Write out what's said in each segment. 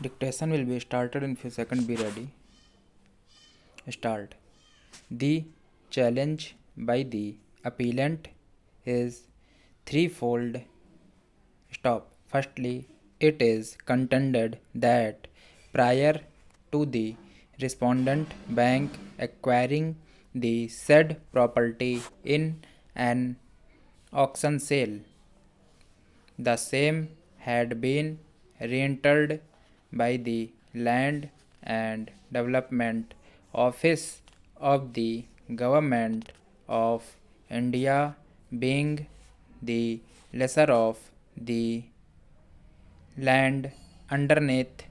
Dictation will be started in few seconds. Be ready. Start. The challenge by the appellant is threefold. Stop. Firstly, it is contended that prior to the respondent bank acquiring the said property in an auction sale, the same had been re-entered by the Land and Development Office of the Government of India, being the lesser of the land underneath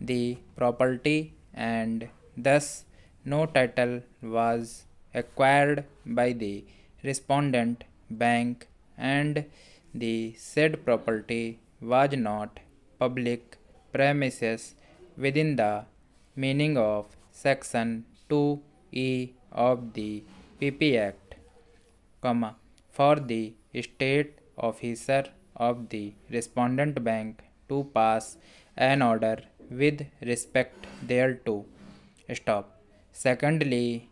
the property, and thus no title was acquired by the respondent bank, and the said property was not public premises within the meaning of section 2E of the PP Act, for the state officer of the respondent bank to pass an order with respect thereto. Stop. Secondly,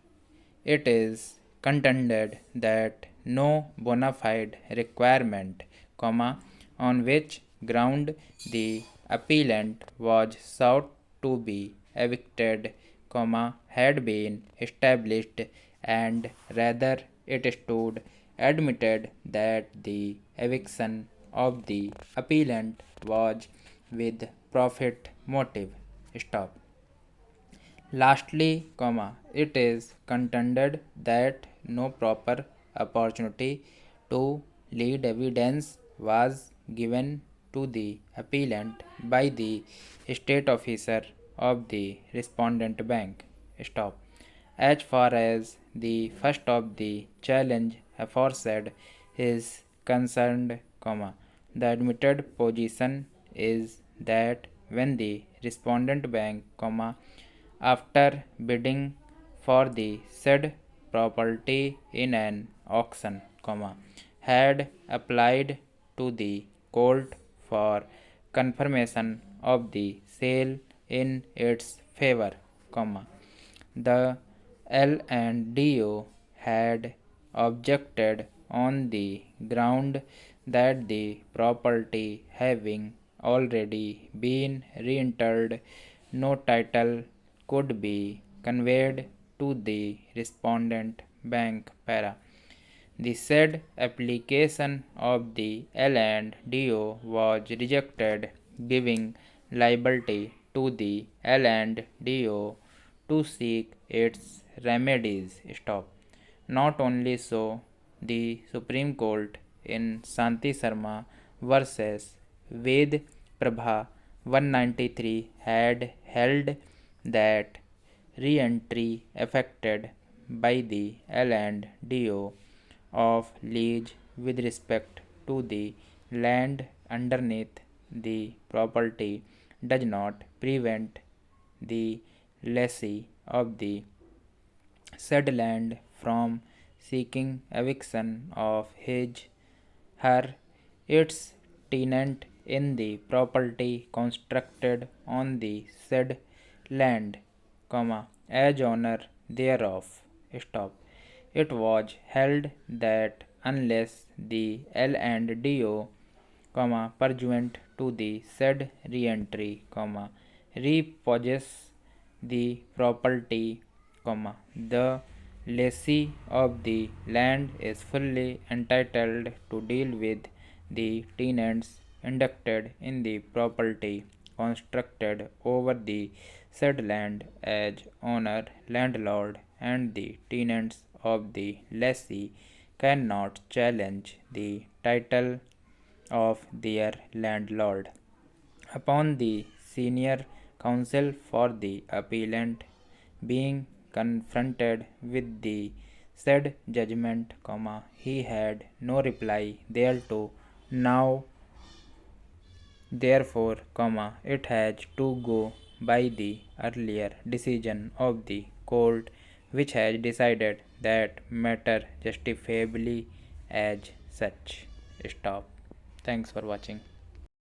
it is contended that no bona fide requirement, on which ground the appellant was sought to be evicted, had been established, and rather it stood admitted that the eviction of the appellant was with profit motive. Stop. Lastly, it is contended that no proper opportunity to lead evidence was given to the appellant by the state officer of the respondent bank. Stop. As far as the first of the challenge aforesaid is concerned, the admitted position is that when the respondent bank, after bidding for the said property in an auction, had applied to the court for confirmation of the sale in its favor, the L&DO had objected on the ground that the property having already been re-entered, no title could be conveyed to the respondent bank. The said application of the L&DO was rejected, giving liability to the L&DO to seek its remedies. Stop. Not only so, the Supreme Court in Shanti Sharma versus Ved Prabha 193 had held that re-entry effected by the L&DO of lease with respect to the land underneath the property does not prevent the lessee of the said land from seeking eviction of her, its tenant in the property constructed on the said land, as owner thereof. Stop. It was held that unless the L&DO, pursuant to the said re-entry, repossess the property, the lessee of the land is fully entitled to deal with the tenants inducted in the property constructed over the said land as owner, landlord, and the tenants of the lessee cannot challenge the title of their landlord. Upon the senior counsel for the appellant being confronted with the said judgment, he had no reply thereto. Now, therefore, it has to go by the earlier decision of the court, which has decided that matter justifiably as such. Stop. Thanks for watching.